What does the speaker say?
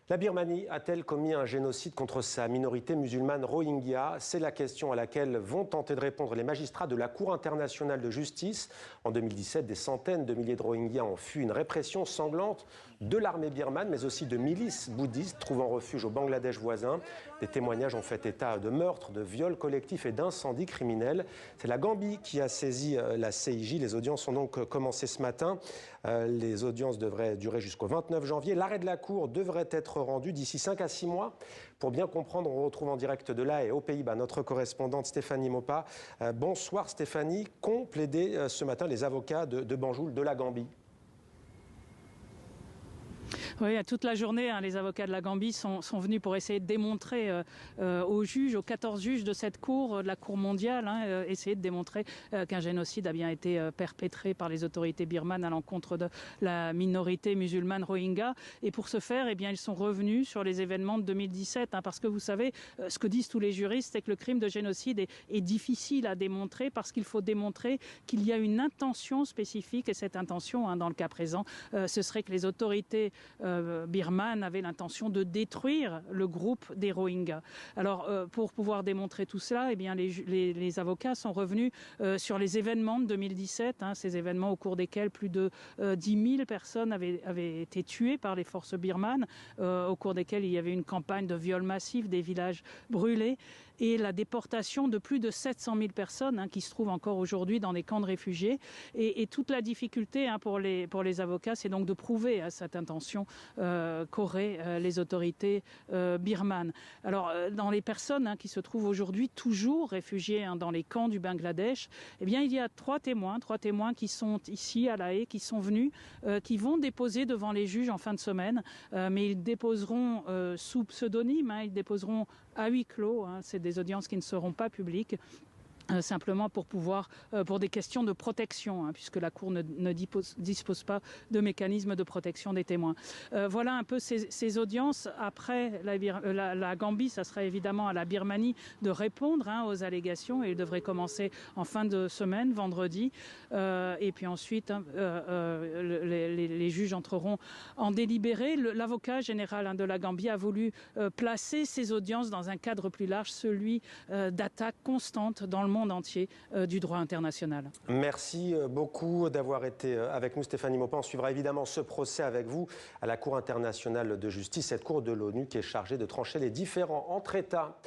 La Birmanie a-t-elle commis un génocide contre sa minorité musulmane Rohingya? C'est la question à laquelle vont tenter de répondre les magistrats de la Cour internationale de justice. En 2017, des centaines de milliers de Rohingyas ont fui une répression sanglante de l'armée birmane, mais aussi de milices bouddhistes trouvant refuge au Bangladesh voisin. Des témoignages ont fait état de meurtres, de viols collectifs et d'incendies criminels. C'est la Gambie qui a saisi la CIJ. Les audiences ont donc commencé ce matin. Les audiences devraient durer jusqu'au 29 janvier. L'arrêt de la Cour devrait être rendu d'ici 5 à 6 mois. Pour bien comprendre, on retrouve en direct de là et aux Pays-Bas notre correspondante Stéphanie Mopa. Bonsoir Stéphanie. Qu'ont plaidé ce matin les avocats de Banjul, de la Gambie? Oui, toute la journée, les avocats de la Gambie sont venus pour essayer de démontrer aux juges, aux 14 juges de cette cour, de la Cour mondiale, essayer de démontrer qu'un génocide a bien été perpétré par les autorités birmanes à l'encontre de la minorité musulmane Rohingya. Et pour ce faire, eh bien, ils sont revenus sur les événements de 2017, parce que vous savez, ce que disent tous les juristes, c'est que le crime de génocide est difficile à démontrer parce qu'il faut démontrer qu'il y a une intention spécifique, et cette intention, dans le cas présent, ce serait que les autorités birmanes avaient l'intention de détruire le groupe des Rohingyas. Alors, pour pouvoir démontrer tout cela, eh bien, les avocats sont revenus sur les événements de 2017, ces événements au cours desquels plus de 10 000 personnes avaient été tuées par les forces birmanes, au cours desquels il y avait une campagne de viol massif, des villages brûlés, et la déportation de plus de 700 000 personnes qui se trouvent encore aujourd'hui dans des camps de réfugiés. Et toute la difficulté pour les avocats, c'est donc de prouver cette intention qu'auraient les autorités birmanes. Alors, dans les personnes qui se trouvent aujourd'hui toujours réfugiées dans les camps du Bangladesh, eh bien, il y a trois témoins qui sont ici à La Haye, qui sont venus, qui vont déposer devant les juges en fin de semaine, mais ils déposeront sous pseudonyme, ils déposeront à huis clos, c'est des audiences qui ne seront pas publiques. Simplement pour des questions de protection, puisque la Cour ne dispose pas de mécanisme de protection des témoins. Voilà un peu ces audiences. Après la Gambie, ça sera évidemment à la Birmanie de répondre aux allégations, et il devrait commencer en fin de semaine, vendredi. Et puis ensuite, les juges entreront en délibéré. L'avocat général de la Gambie a voulu placer ces audiences dans un cadre plus large, celui d'attaques constantes dans le monde entier du droit international. Merci beaucoup d'avoir été avec nous, Stéphanie Mopa. On suivra évidemment ce procès avec vous à la Cour internationale de justice, cette Cour de l'ONU qui est chargée de trancher les différends entre États.